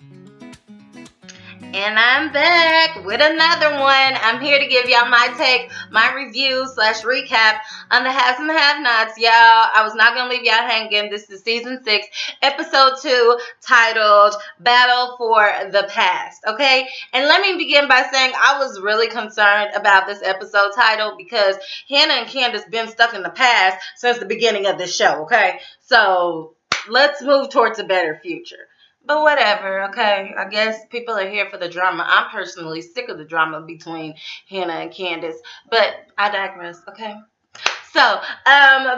And I'm back with another one. I'm here to give y'all my take, my review slash recap on the haves and the have-nots. Y'all, I was not going to leave y'all hanging. This is season 6, episode 2, titled Battle for the Past. Okay? And let me begin by saying I was really concerned about this episode title because Hannah and Candace been stuck in the past since the beginning of this show. Okay? So let's move towards a better future. But whatever, okay. I guess people are here for the drama. I'm personally sick of the drama between Hannah and Candace, but I digress, okay. So,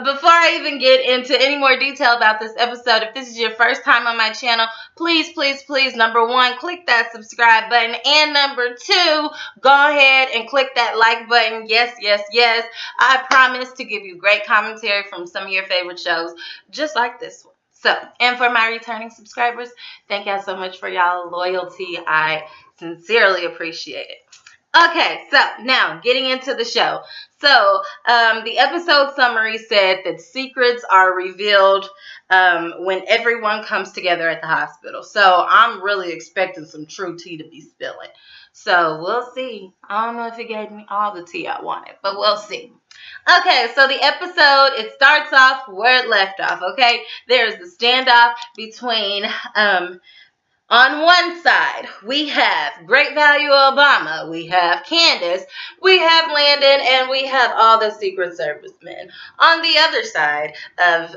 before I even get into any more detail about this episode, if this is your first time on my channel, please, please, please, number 1, click that subscribe button, and number 2, go ahead and click that like button. Yes, yes, yes. I promise to give you great commentary from some of your favorite shows, just like this one. So, and for my returning subscribers, thank y'all so much for y'all loyalty. I sincerely appreciate it. Okay, so now getting into the show. So, the episode summary said that secrets are revealed when everyone comes together at the hospital. So, I'm really expecting some true tea to be spilling. So, we'll see. I don't know if it gave me all the tea I wanted, but we'll see. Okay, so the episode, it starts off where it left off, okay? There's the standoff between, on one side, we have Great Value Obama, we have Candace, we have Landon, and we have all the Secret Service men. On the other side of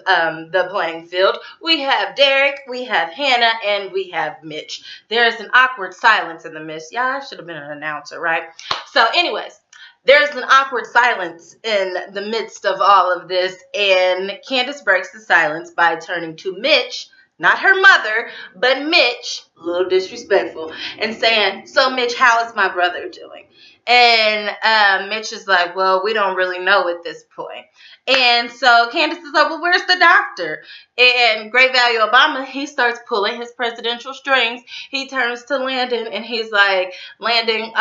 the playing field, we have Derek, we have Hannah, and we have Mitch. There's an awkward silence in the midst. Yeah, I should have been an announcer, right? So anyways, there's an awkward silence in the midst of all of this, and Candace breaks the silence by turning to Mitch, not her mother, but Mitch, a little disrespectful, and saying, "So, Mitch, how is my brother doing?" And Mitch is like, "Well, we don't really know at this point." And so Candace is like, "Well, where's the doctor?" And Great Value Obama, he starts pulling his presidential strings. He turns to Landon, and he's like, "Landon,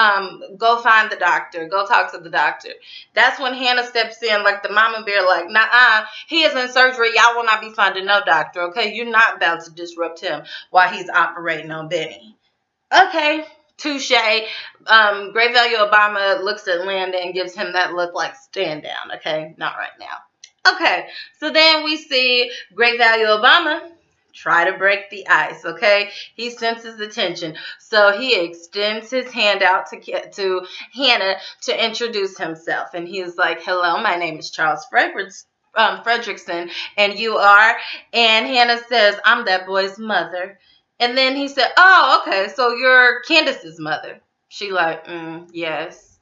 go find the doctor. Go talk to the doctor." That's when Hannah steps in like the mama bear, like, "Nah, he is in surgery. Y'all will not be finding no doctor, okay? You're not about to disrupt him while he's operating on Benny." Okay, touche. Great Value Obama looks at Landon and gives him that look like, "Stand down, okay? Not right now." Okay, so then we see Great Value Obama try to break the ice, okay? He senses the tension, so he extends his hand out to Hannah to introduce himself, and he's like, "Hello, my name is Charles Fredrickson, and you are?" And Hannah says, "I'm that boy's mother." And then he said, "Oh, okay, so you're Candace's mother." She like, "Yes."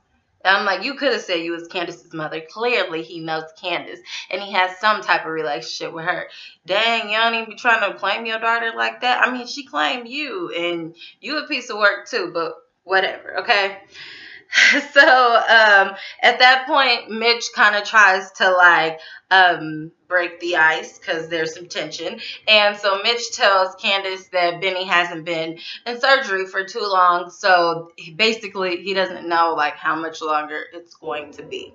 I'm like, "You could have said you was Candace's mother. Clearly, he knows Candace, and he has some type of relationship with her. Dang, you don't even be trying to claim your daughter like that. I mean, she claimed you, and you a piece of work too, but whatever, okay?" So at that point, Mitch kind of tries to like break the ice because there's some tension. And so Mitch tells Candace that Benny hasn't been in surgery for too long. So basically, he doesn't know like how much longer it's going to be.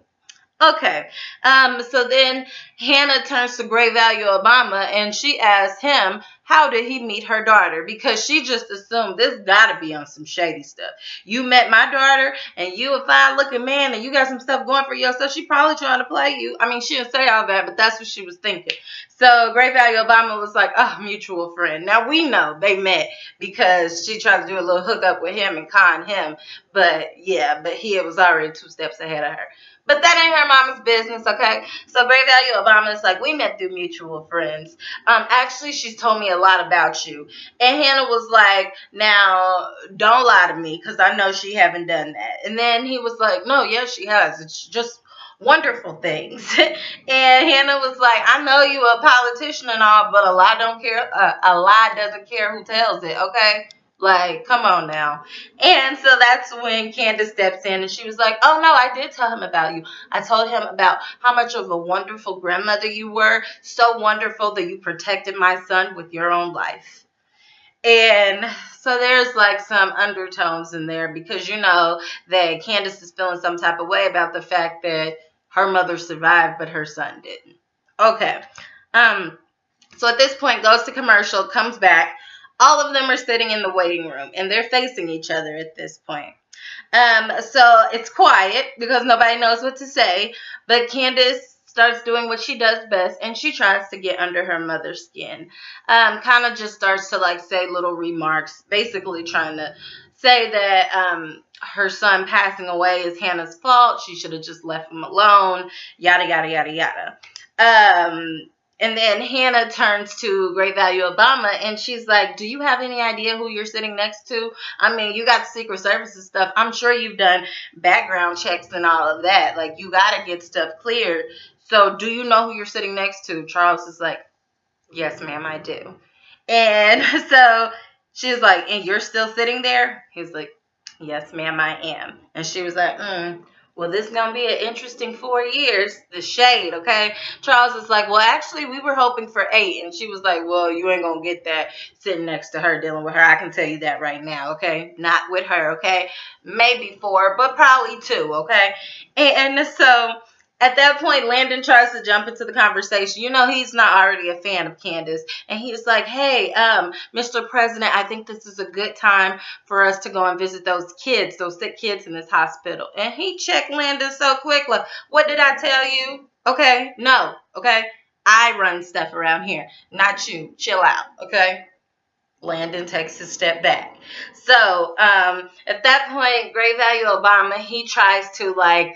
Okay, so then Hannah turns to Great Value Obama and she asks him, how did he meet her daughter? Because she just assumed this gotta be on some shady stuff. You met my daughter and you a fine looking man and you got some stuff going for yourself. She probably trying to play you. I mean, she didn't say all that, but that's what she was thinking. So Great Value Obama was like, "Oh, mutual friend." Now we know they met because she tried to do a little hookup with him and con him. But yeah, but he was already 2 steps ahead of her. But that ain't her mama's business, okay? So Great Value Obama is like, "We met through mutual friends. Actually, she's told me a lot about you." And Hannah was like, "Now, don't lie to me, because I know she haven't done that." And then he was like, "No, yes, she has. It's just wonderful things." And Hannah was like, "I know you a politician and all, but a lie don't care. A lie doesn't care who tells it, okay? Like, come on now." And so that's when Candace steps in and she was like, "Oh no, I did tell him about you. I told him about how much of a wonderful grandmother you were. So wonderful that you protected my son with your own life." And so there's like some undertones in there because you know that Candace is feeling some type of way about the fact that her mother survived, but her son didn't. Okay. So at this point, goes to commercial, comes back. All of them are sitting in the waiting room, and they're facing each other at this point. So it's quiet because nobody knows what to say, but Candace starts doing what she does best, and she tries to get under her mother's skin. Kind of just starts to like say little remarks, basically trying to say that her son passing away is Hannah's fault. She should have just left him alone. Yada yada yada yada. And then Hannah turns to Great Value Obama, and she's like, "Do you have any idea who you're sitting next to? I mean, you got Secret Services stuff. I'm sure you've done background checks and all of that. Like, you got to get stuff cleared. So, do you know who you're sitting next to?" Charles is like, "Yes, ma'am, I do." And so she's like, "And you're still sitting there?" He's like, "Yes, ma'am, I am." And she was like, "Well, this is going to be an interesting 4 years." The shade, okay? Charles is like, "Well, actually, we were hoping for 8." And she was like, "Well, you ain't going to get that sitting next to her, dealing with her. I can tell you that right now, okay? Not with her, okay? Maybe 4, but probably 2, okay?" And so at that point, Landon tries to jump into the conversation. You know, he's not already a fan of Candace. And he's like, "Hey, Mr. President, I think this is a good time for us to go and visit those kids, those sick kids in this hospital." And he checked Landon so quick. Like, "What did I tell you? Okay, no, okay? I run stuff around here, not you. Chill out, okay?" Landon takes a step back. So at that point, Great Value Obama, he tries to like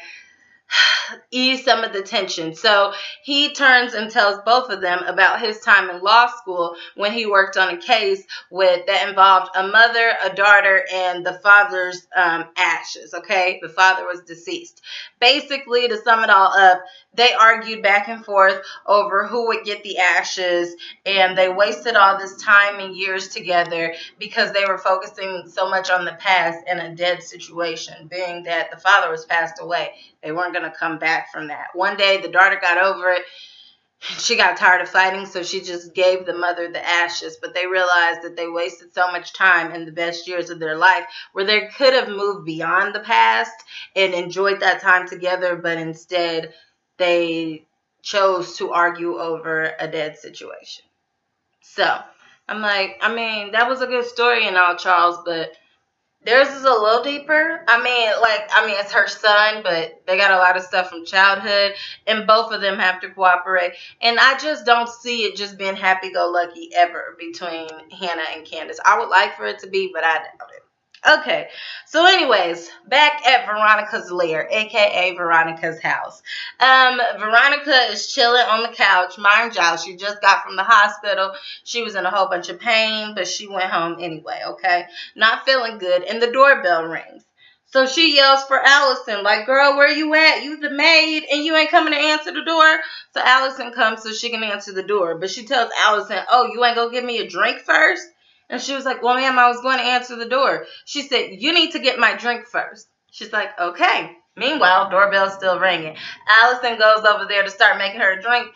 ease some of the tension. So he turns and tells both of them about his time in law school when he worked on a case that involved a mother, a daughter, and the father's ashes. Okay, the father was deceased. Basically, to sum it all up, they argued back and forth over who would get the ashes, and they wasted all this time and years together because they were focusing so much on the past and a dead situation, being that the father was passed away. They weren't going to come back from that. One day, the daughter got over it. She got tired of fighting, so she just gave the mother the ashes. But they realized that they wasted so much time in the best years of their life where they could have moved beyond the past and enjoyed that time together, but instead they chose to argue over a dead situation. So I'm like, I mean, that was a good story and all, Charles, but theirs is a little deeper. I mean, it's her son, but they got a lot of stuff from childhood, and both of them have to cooperate. And I just don't see it just being happy-go-lucky ever between Hannah and Candace. I would like for it to be, but I doubt it. Okay, so anyways, back at Veronica's lair, aka Veronica's house. Veronica is chilling on the couch. Mind y'all, she just got from the hospital. She was in a whole bunch of pain, but she went home anyway, okay? Not feeling good, and the doorbell rings. So she yells for Allison, like, "Girl, where you at? You the maid, and you ain't coming to answer the door?" So Allison comes so she can answer the door, but she tells Allison, "Oh, you ain't gonna give me a drink first?" And she was like, "Well, ma'am, I was going to answer the door." She said, "You need to get my drink first." She's like, "Okay." Meanwhile, doorbell's still ringing. Allison goes over there to start making her a drink.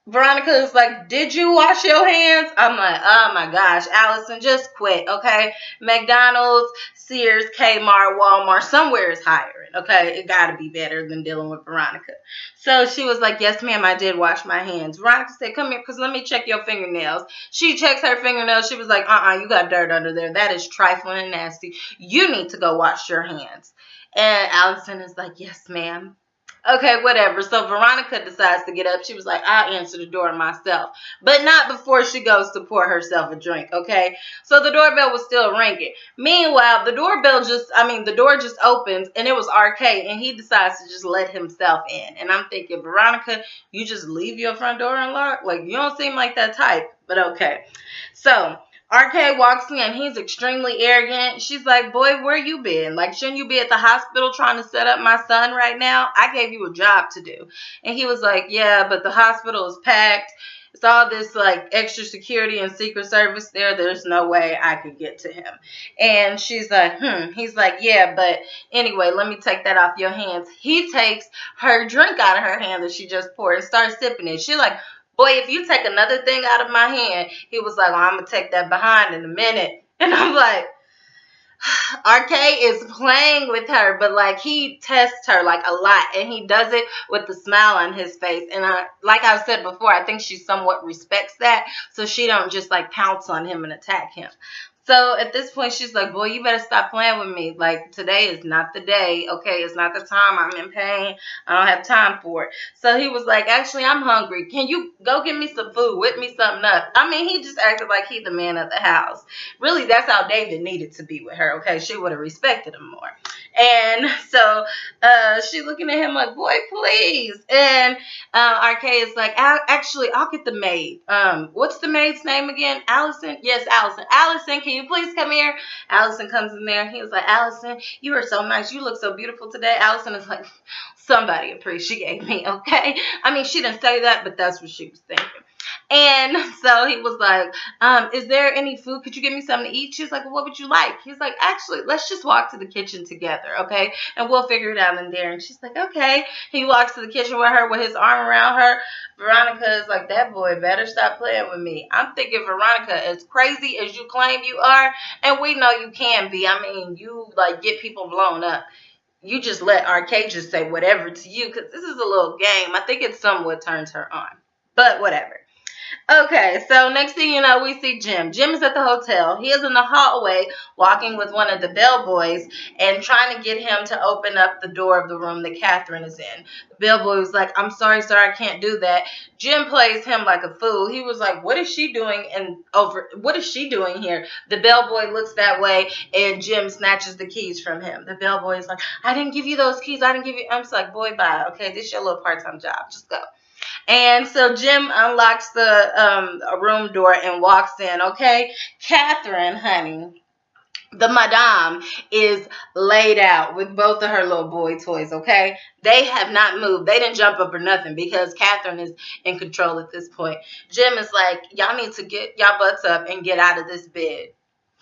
Veronica is like, "Did you wash your hands?" I'm like, oh my gosh, Allison, just quit, okay? McDonald's, Sears, Kmart, Walmart, somewhere is hiring, okay? It got to be better than dealing with Veronica. So she was like, "Yes, ma'am, I did wash my hands." Veronica said, "Come here, because let me check your fingernails." She checks her fingernails. She was like, you got dirt under there. That is trifling and nasty. You need to go wash your hands. And Allison is like, "Yes, ma'am." Okay, whatever. So Veronica decides to get up. She was like, "I'll answer the door myself." But not before she goes to pour herself a drink, okay? So the doorbell was still ringing. Meanwhile, the door just opens, and it was RK, and he decides to just let himself in. And I'm thinking, Veronica, you just leave your front door unlocked? Like, you don't seem like that type, but okay. So RK walks in. He's extremely arrogant. She's like, "Boy, where you been? Like, shouldn't you be at the hospital trying to set up my son right now? I gave you a job to do." And he was like, "Yeah, but the hospital is packed. It's all this, like, extra security and Secret Service there. There's no way I could get to him." And she's like, He's like, "Yeah, but anyway, let me take that off your hands." He takes her drink out of her hand that she just poured and starts sipping it. She's like, "Boy, if you take another thing out of my hand," he was like, "Well, I'm going to take that behind in a minute." And I'm like, RK is playing with her, but like he tests her like a lot, and he does it with a smile on his face. And like I've said before, I think she somewhat respects that, so she don't just like pounce on him and attack him. So at this point, she's like, "Boy, you better stop playing with me. Like today is not the day. Okay, it's not the time. I'm in pain. I don't have time for it." So he was like, "Actually, I'm hungry. Can you go get me some food? Whip me something up?" I mean, he just acted like he the man of the house. Really, that's how David needed to be with her. Okay, she would have respected him more. And so she looking at him like, "Boy, please." And RK is like, "Actually, I'll get the maid. What's the maid's name again? Allison? Yes, Allison. Allison, can you please come here?" Allison comes in there. He was like, "Allison, you are so nice. You look so beautiful today." Allison is like, "Somebody appreciate me, okay?" I mean, she didn't say that, but that's what she was thinking. And so he was like, "Is there any food? Could you give me something to eat?" She's like, "Well, what would you like?" He's like, "Actually, let's just walk to the kitchen together, okay? And we'll figure it out in there." And she's like, "Okay." He walks to the kitchen with her with his arm around her. Veronica is like, "That boy better stop playing with me." I'm thinking, Veronica, as crazy as you claim you are, and we know you can be. I mean, you like get people blown up. You just let RK just say whatever to you, because this is a little game. I think it somewhat turns her on. But whatever. Okay, so next thing you know, we see Jim. Jim is at the hotel. He is in the hallway walking with one of the bellboys and trying to get him to open up the door of the room that Catherine is in. The bellboy was like, "I'm sorry, sir, I can't do that." Jim plays him like a fool. He was like, "What is she doing what is she doing here?" The bellboy looks that way and Jim snatches the keys from him. The bellboy is like, "I didn't give you those keys. I didn't give you." I'm just like, "Boy, bye. Okay, this is your little part-time job. Just go." And so Jim unlocks the room door and walks in. Okay, Catherine, honey, the madame is laid out with both of her little boy toys. Okay, they have not moved. They didn't jump up or nothing because Catherine is in control at this point. Jim is like, "Y'all need to get y'all butts up and get out of this bed."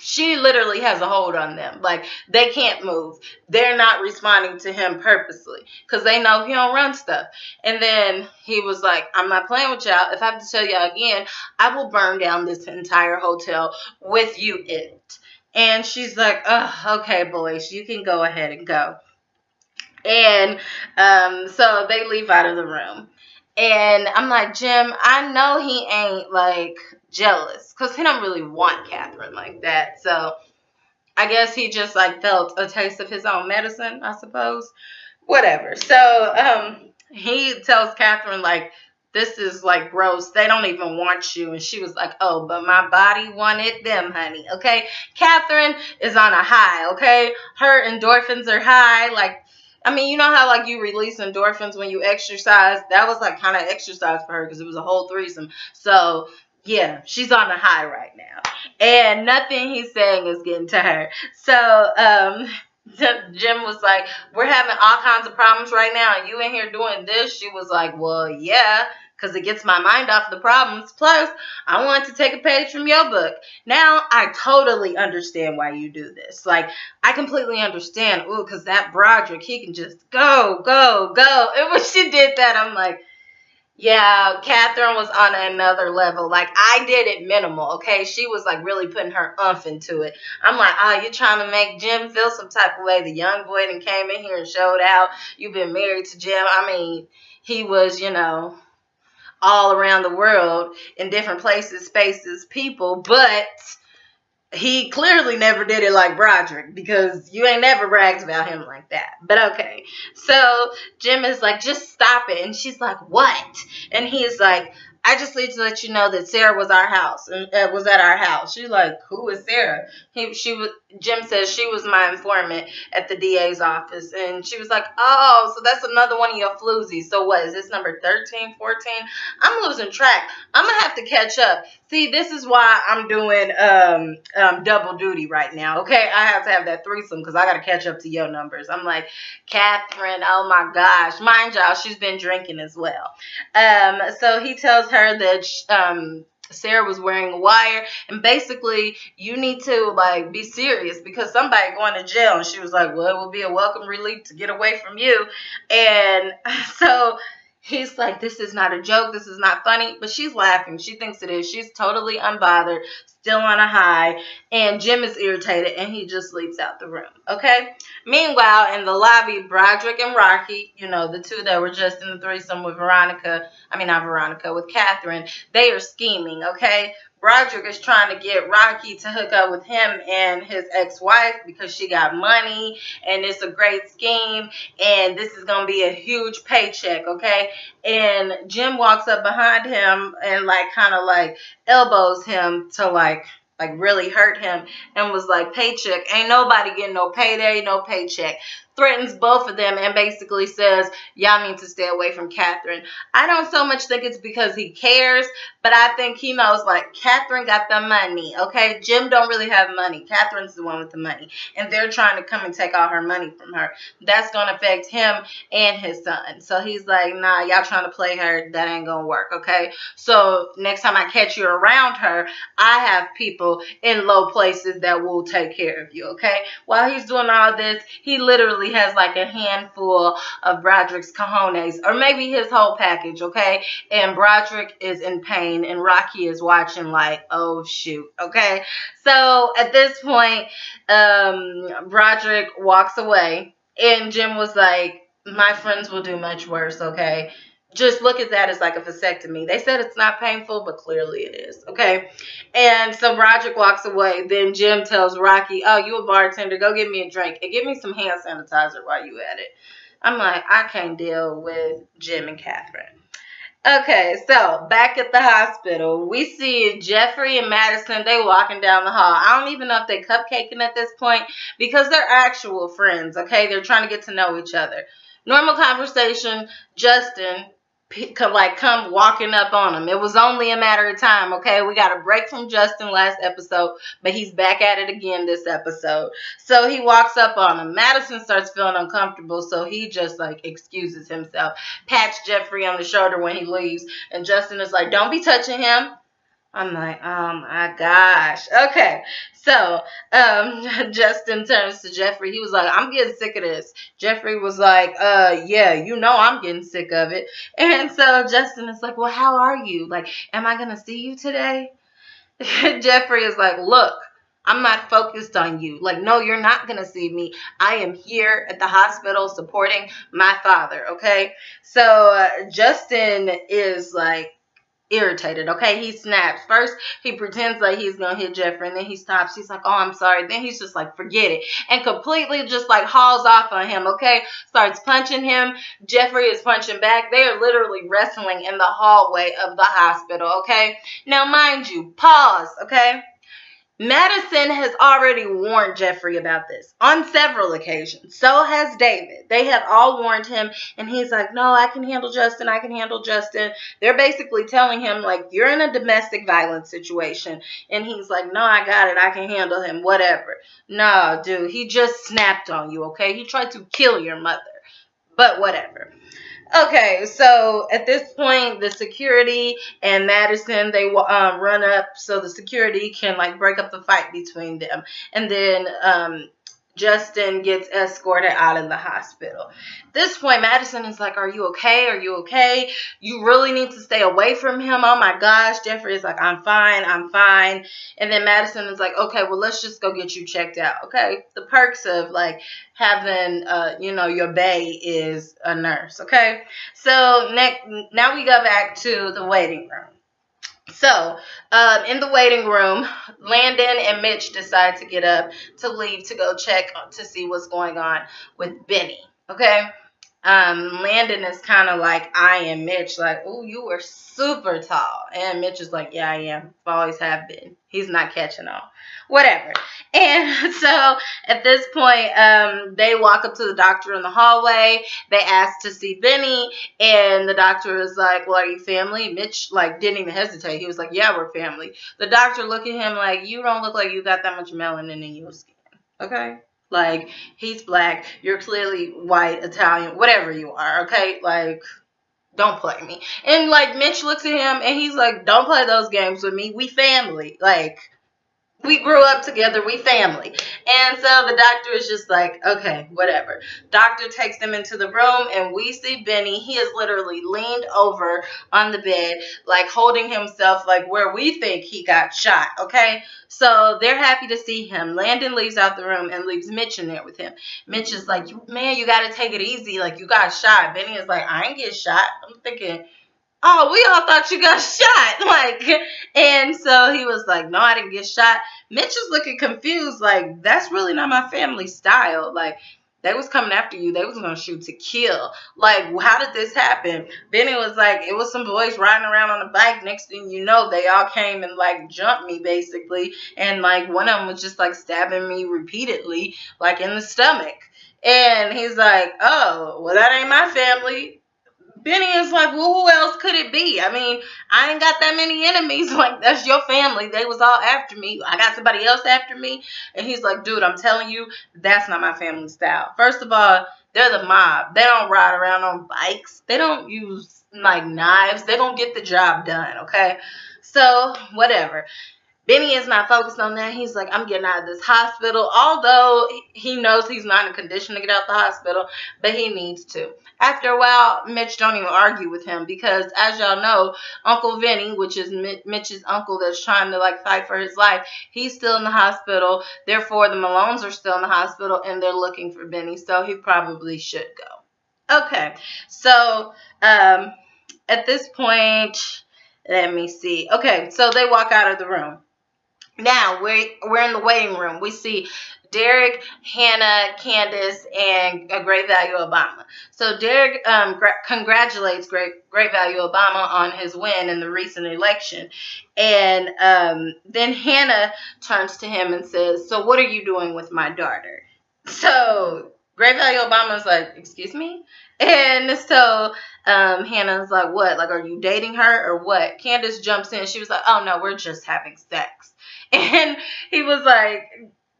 She literally has a hold on them. Like, they can't move. They're not responding to him purposely because they know he don't run stuff. And then he was like, "I'm not playing with y'all. If I have to tell y'all again, I will burn down this entire hotel with you in it." And she's like, "Oh, okay, boys, you can go ahead and go." And so they leave out of the room. And I'm like, "Jim, I know he ain't like jealous because he don't really want Catherine like that." So I guess he just like felt a taste of his own medicine, I suppose. Whatever. So he tells Catherine like, "This is like gross. They don't even want you." And she was like, "Oh, but my body wanted them, honey." Okay. Catherine is on a high. Okay. Her endorphins are high. Like, I mean, you know how like you release endorphins when you exercise? That was like kind of exercise for her because it was a whole threesome. So yeah, she's on a high right now. And nothing he's saying is getting to her. So Jim was like, "We're having all kinds of problems right now. And you in here doing this?" She was like, "Well, yeah, because it gets my mind off the problems. Plus, I wanted to take a page from your book. Now, I totally understand why you do this. Like, I completely understand. Ooh, because that Broderick, he can just go, go, go." And when she did that, I'm like, yeah, Catherine was on another level. Like, I did it minimal, okay? She was like really putting her umph into it. I'm like, "Oh, you trying to make Jim feel some type of way? The young boy that came in here and showed out. You've been married to Jim." I mean, he was, all around the world in different places, spaces, people, but he clearly never did it like Broderick because you ain't never bragged about him like that. But okay. So Jim is like, "Just stop it." And she's like, "What?" And he's like, "I just need to let you know that Sarah was was at our house." She's like, "Who is Sarah?" Jim says she was my informant at the DA's office. And she was like, "Oh, so that's another one of your floozies. So what, is this number 13, 14? I'm losing track. I'm going to have to catch up. See, this is why I'm doing double duty right now, okay? I have to have that threesome because I got to catch up to your numbers." I'm like, Catherine, oh my gosh. Mind y'all, she's been drinking as well. So he tells her that Sarah was wearing a wire, and basically you need to like be serious because somebody going to jail. And she was like, "Well, it will be a welcome relief to get away from you." And so He's like, this is not a joke. This is not funny. But she's laughing. She thinks it is. She's totally unbothered, still on a high. And Jim is irritated and he just leaves out the room. Okay? Meanwhile, in the lobby, Broderick and Rocky, the two that were just in the threesome with Veronica, I mean, not Veronica, with Catherine, they are scheming. Okay? Broderick is trying to get Rocky to hook up with him and his ex-wife because she got money and it's a great scheme and this is going to be a huge paycheck, okay? And Jim walks up behind him and kind of elbows him to really hurt him and was like, paycheck, ain't nobody getting no payday, no paycheck. Threatens both of them and basically says, y'all need to stay away from Catherine. I don't so much think it's because he cares, but I think he knows Catherine got the money, okay? Jim don't really have money. Catherine's the one with the money. And they're trying to come and take all her money from her. That's going to affect him and his son. So he's like, nah, y'all trying to play her. That ain't going to work, okay? So next time I catch you around her, I have people in low places that will take care of you, okay? While he's doing all this, he literally has a handful of Broderick's cojones, or maybe his whole package, okay? And Broderick is in pain, and Rocky is watching oh, shoot, okay? So at this point, Broderick walks away, and Jim was like, my friends will do much worse, okay? Just look at that as a vasectomy. They said it's not painful, but clearly it is, okay? And so Broderick walks away. Then Jim tells Rocky, oh, you a bartender. Go get me a drink and give me some hand sanitizer while you at it. I'm like, I can't deal with Jim and Catherine. Okay, so back at the hospital, we see Jeffrey and Madison. They walking down the hall. I don't even know if they cupcaking at this point because they're actual friends, okay? They're trying to get to know each other. Normal conversation, Justin come walking up on him. It was only a matter of time, okay? We got a break from Justin last episode, but he's back at it again this episode. So he walks up on him. Madison starts feeling uncomfortable, so he just excuses himself, pats Jeffrey on the shoulder when he leaves, and Justin is like, don't be touching him. I'm like, oh my gosh. Okay. So, Justin turns to Jeffrey. He was like, I'm getting sick of this. Jeffrey was like, yeah, I'm getting sick of it. And so Justin is like, well, how are you? Am I going to see you today? Jeffrey is like, look, I'm not focused on you. No, you're not going to see me. I am here at the hospital supporting my father. Okay. So, Justin is irritated, okay? He snaps. First, he pretends like he's gonna hit Jeffrey, and then he stops. He's like, oh, I'm sorry. Then he's just like, forget it. And completely just hauls off on him, okay? Starts punching him. Jeffrey is punching back. They are literally wrestling in the hallway of the hospital, okay? Now, mind you, pause, okay? Madison has already warned Jeffrey about this on several occasions. So has David. They have all warned him, and he's like, no, I can handle Justin. I can handle Justin. They're basically telling him, you're in a domestic violence situation. And he's like, no, I got it. I can handle him, whatever. No, dude, he just snapped on you, okay? He tried to kill your mother, but whatever. Okay, so at this point, the security and Madison, they run up so the security can break up the fight between them. And then Justin gets escorted out of the hospital. At this point, Madison is like, are you okay? Are you okay? You really need to stay away from him. Oh my gosh. Jeffrey is like, I'm fine. I'm fine. And then Madison is like, okay, well, let's just go get you checked out. Okay. The perks of having, your bae is a nurse. Okay. So now we go back to the waiting room. So, in the waiting room, Landon and Mitch decide to get up to leave to go check to see what's going on with Benny. Okay? Landon is kind of eyeing Mitch oh, you were super tall. And Mitch is like, yeah, I am. Always have been. He's not catching on. Whatever. And so at this point, they walk up to the doctor in the hallway. They ask to see Benny, and the doctor is like, well, are you family? Mitch didn't even hesitate. He was like, yeah, we're family. The doctor looked at him you don't look like you got that much melanin in your skin. Okay? He's black. You're clearly white, Italian, whatever you are. Okay? Don't play me. And Mitch looks at him and he's like, don't play those games with me. We family. We grew up together, we family. And so the doctor is just like, okay, whatever. Doctor takes them into the room and we see Benny. He is literally leaned over on the bed, like holding himself like where we think he got shot, okay? So they're happy to see him. Landon leaves out the room and leaves Mitch in there with him. Mitch is like, man, you got to take it easy. Like, you got shot. Benny is like, I ain't get shot. I'm thinking, oh, we all thought you got shot. Like, and so he was like, no, I didn't get shot. Mitch is looking confused. Like, that's really not my family style. Like, they was coming after you. They was going to shoot to kill. Like, how did this happen? Benny was like, it was some boys riding around on a bike. Next thing you know, they all came and, like, jumped me, basically. And, like, one of them was just, like, stabbing me repeatedly, like, in the stomach. And he's like, oh, well, that ain't my family. Benny is like, well, who else could it be? I mean, I ain't got that many enemies. Like, that's your family. They was all after me. I got somebody else after me. And he's like, dude, I'm telling you, that's not my family style. First of all, they're the mob. They don't ride around on bikes. They don't use, like, knives. They don't get the job done, okay? So, whatever. Benny is not focused on that. He's like, I'm getting out of this hospital. Although he knows he's not in a condition to get out the hospital, but he needs to. After a while, Mitch don't even argue with him because, as y'all know, Uncle Vinny, which is Mitch's uncle that's trying to, like, fight for his life, he's still in the hospital. Therefore, the Malones are still in the hospital, and they're looking for Benny, so he probably should go. Okay, so at this point, let me see. Okay, so they walk out of the room. Now we're in the waiting room. We see Derek, Hannah, Candace, and Great Value Obama. So Derek congratulates Great Value Obama on his win in the recent election, and then Hannah turns to him and says, "So what are you doing with my daughter?" So Great Value Obama's like, "Excuse me," and so Hannah's like, "What? Like, are you dating her or what?" Candace jumps in. She was like, "Oh no, we're just having sex." And he was like,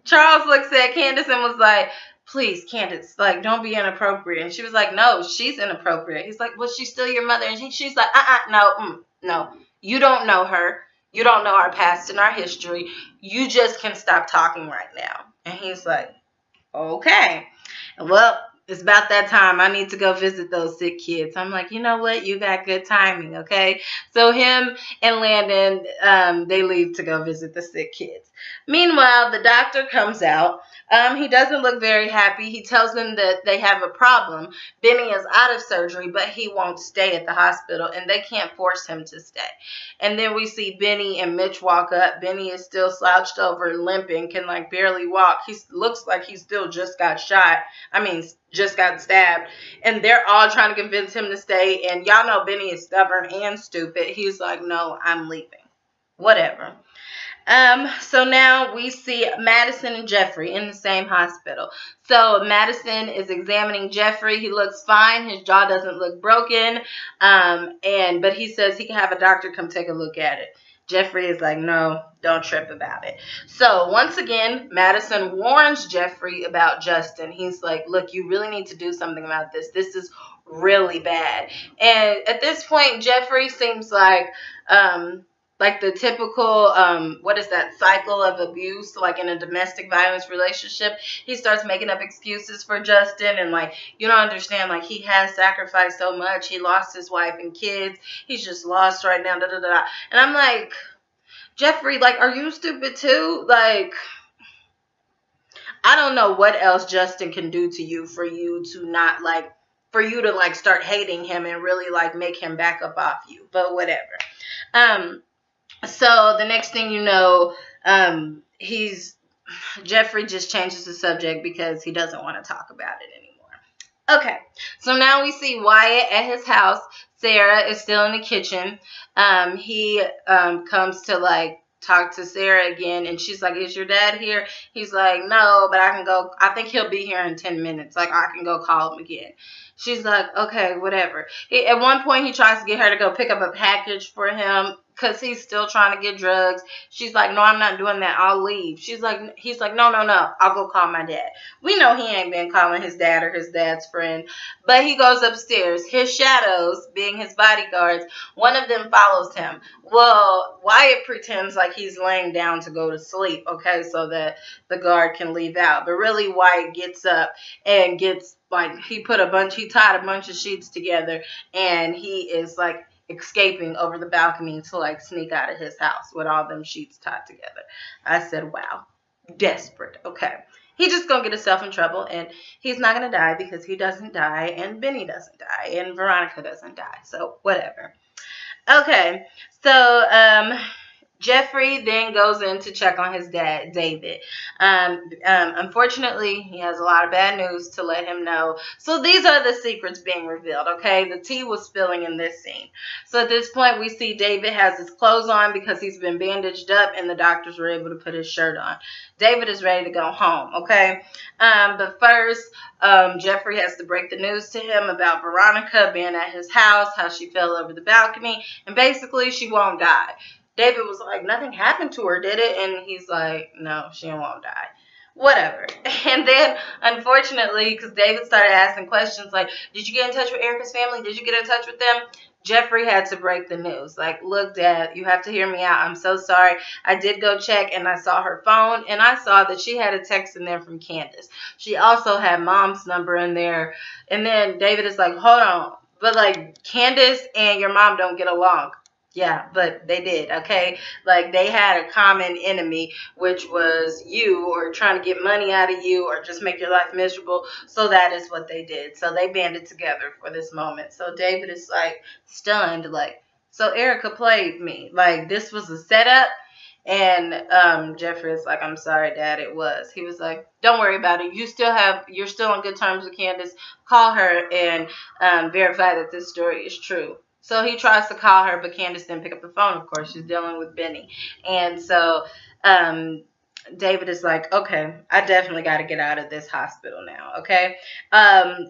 Charles looks at Candace and was like, please, Candace, like, don't be inappropriate. And she was like, no, she's inappropriate. He's like, well, she's still your mother. And she's like, no, you don't know her. You don't know our past and our history. You just can stop talking right now. And he's like, okay. Well, it's about that time. I need to go visit those sick kids. I'm like, you know what? You got good timing, okay? So him and Landon, they leave to go visit the sick kids. Meanwhile, the doctor comes out. He doesn't look very happy. He tells them that they have a problem. Benny is out of surgery, but he won't stay at the hospital, and they can't force him to stay. And then we see Benny and Mitch walk up. Benny is still slouched over, limping, can, like, barely walk. He looks like he still just got shot. I mean, just got stabbed. And they're all trying to convince him to stay. And y'all know Benny is stubborn and stupid. He's like, no, I'm leaving. Whatever. So now we see Madison and Jeffrey in the same hospital. So Madison is examining Jeffrey. He looks fine. His jaw doesn't look broken. But he says he can have a doctor come take a look at it. Jeffrey is like, no, don't trip about it. So once again, Madison warns Jeffrey about Justin. He's like, look, you really need to do something about this. This is really bad. And at this point, Jeffrey seems like the typical, what is that, cycle of abuse, like in a domestic violence relationship. He starts making up excuses for Justin and, like, you don't understand, like, he has sacrificed so much. He lost his wife and kids. He's just lost right now, da-da-da. And I'm like, Jeffrey, like, are you stupid too? Like, I don't know what else Justin can do to you for you to not, like, for you to, like, start hating him and really, like, make him back up off you. But whatever. So the next thing you know, Jeffrey just changes the subject because he doesn't want to talk about it anymore. Okay, so now we see Wyatt at his house. Sarah is still in the kitchen. He comes to, like, talk to Sarah again, and she's like, is your dad here? He's like, no, but I can go. I think he'll be here in 10 minutes. Like, I can go call him again. She's like, okay, whatever. At one point, he tries to get her to go pick up a package for him because he's still trying to get drugs. She's like, no, I'm not doing that. I'll leave. He's like, no, I'll go call my dad. We know he ain't been calling his dad or his dad's friend, but he goes upstairs. His shadows, being his bodyguards, one of them follows him. Well, Wyatt pretends like he's laying down to go to sleep, okay, so that the guard can leave out. But really, Wyatt gets up and gets, like, he tied a bunch of sheets together, and he is, like, escaping over the balcony to, like, sneak out of his house with all them sheets tied together. I said, wow, desperate. Okay. He's just going to get himself in trouble, and he's not going to die because he doesn't die, and Benny doesn't die, and Veronica doesn't die. So, whatever. Okay. So, Jeffrey then goes in to check on his dad, David. Unfortunately, he has a lot of bad news to let him know. So these are the secrets being revealed, okay? The tea was spilling in this scene. So at this point, we see David has his clothes on because he's been bandaged up, and the doctors were able to put his shirt on. David is ready to go home, okay? But first, Jeffrey has to break the news to him about Veronica being at his house, how she fell over the balcony, and basically she won't die. David was like, nothing happened to her, did it? And he's like, no, she won't die. Whatever. And then, unfortunately, because David started asking questions like, did you get in touch with Erica's family? Did you get in touch with them? Jeffrey had to break the news. Like, look, Dad, you have to hear me out. I'm so sorry. I did go check, and I saw her phone, and I saw that she had a text in there from Candace. She also had Mom's number in there. And then David is like, hold on. But, like, Candace and your mom don't get along. Yeah, but they did, okay? Like, they had a common enemy, which was you, or trying to get money out of you, or just make your life miserable. So that is what they did. So they banded together for this moment. So David is, like, stunned, like, so Erica played me. Like, this was a setup. And Jeffrey is like, I'm sorry, Dad, it was. He was like, don't worry about it. You're still on good terms with Candace. Call her and verify that this story is true. So he tries to call her, but Candace didn't pick up the phone, of course. She's dealing with Benny. And so David is like, okay, I definitely got to get out of this hospital now, okay?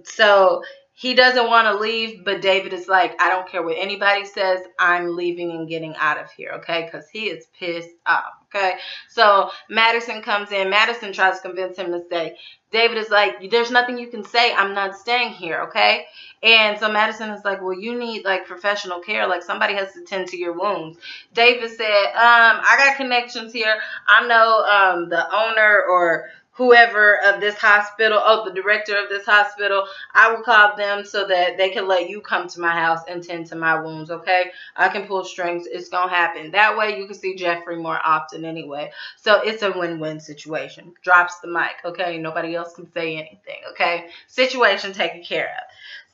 So he doesn't want to leave, but David is like, I don't care what anybody says. I'm leaving and getting out of here, okay? Because he is pissed off, okay? So Madison comes in. Madison tries to convince him to stay. David is like, there's nothing you can say. I'm not staying here, okay? And so Madison is like, well, you need, like, professional care. Like, somebody has to tend to your wounds. David said, I got connections here. I know the owner or whoever of this hospital, the director of this hospital. I will call them so that they can let you come to my house and tend to my wounds, okay? I can pull strings. It's going to happen. That way you can see Jeffrey more often anyway. So it's a win-win situation. Drops the mic, okay? Nobody else can say anything, okay? Situation taken care of.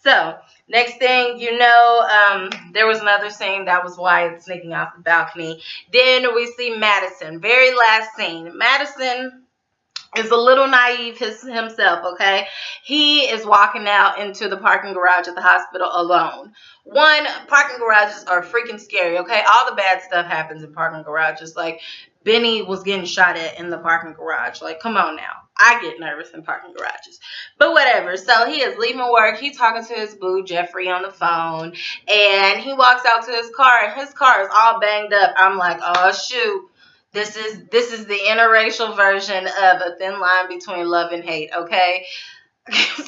So, next thing you know, there was another scene that was Wyatt sneaking off the balcony. Then we see Madison. Very last scene. Madison is a little naive himself, okay? He is walking out into the parking garage at the hospital alone. One, parking garages are freaking scary, okay? All the bad stuff happens in parking garages. Like, Benny was getting shot at in the parking garage. Like, come on now. I get nervous in parking garages. But whatever. So he is leaving work. He's talking to his boo, Jeffrey, on the phone. And he walks out to his car. And his car is all banged up. I'm like, oh, shoot. This is the interracial version of A Thin Line Between Love and Hate, okay?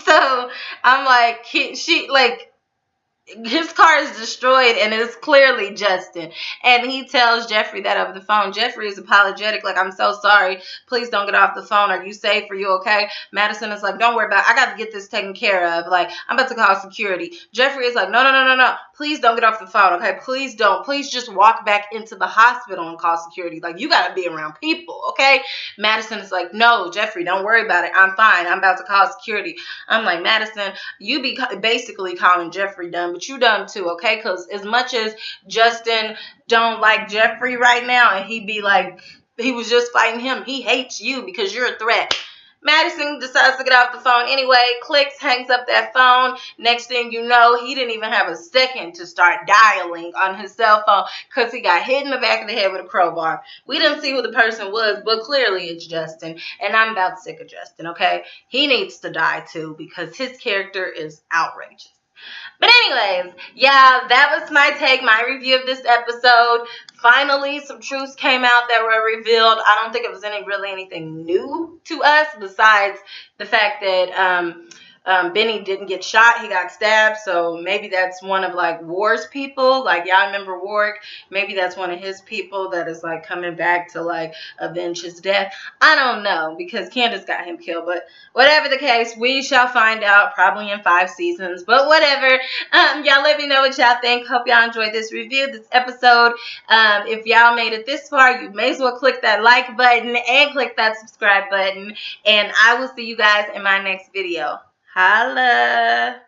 So I'm like, his car is destroyed, and it's clearly Justin. And he tells Jeffrey that over the phone. Jeffrey is apologetic, like, I'm so sorry. Please don't get off the phone. Are you safe? Are you okay? Madison is like, don't worry about it. I got to get this taken care of. Like, I'm about to call security. Jeffrey is like, no. Please don't get off the phone, okay? Please don't. Please just walk back into the hospital and call security. Like, you got to be around people, okay? Madison is like, no, Jeffrey, don't worry about it. I'm fine. I'm about to call security. I'm like, Madison, you be basically calling Jeffrey dumb, but you dumb too, okay? Because as much as Justin don't like Jeffrey right now, and he be like, he was just fighting him, he hates you because you're a threat. Madison decides to get off the phone anyway, clicks, hangs up that phone. Next thing you know, he didn't even have a second to start dialing on his cell phone because he got hit in the back of the head with a crowbar. We didn't see who the person was, but clearly it's Justin, and I'm about sick of Justin, okay? He needs to die too because his character is outrageous. But anyways, yeah, that was my take, my review of this episode. Finally, some truths came out that were revealed. I don't think it was really anything new to us besides the fact that Benny didn't get shot; he got stabbed. So maybe that's one of like War's people. Like y'all remember Warwick? Maybe that's one of his people that is like coming back to like avenge his death. I don't know because Candace got him killed, but whatever the case, we shall find out probably in 5 seasons. But whatever. Y'all let me know what y'all think. Hope y'all enjoyed this review, this episode. If y'all made it this far, you may as well click that like button and click that subscribe button. And I will see you guys in my next video. Holla!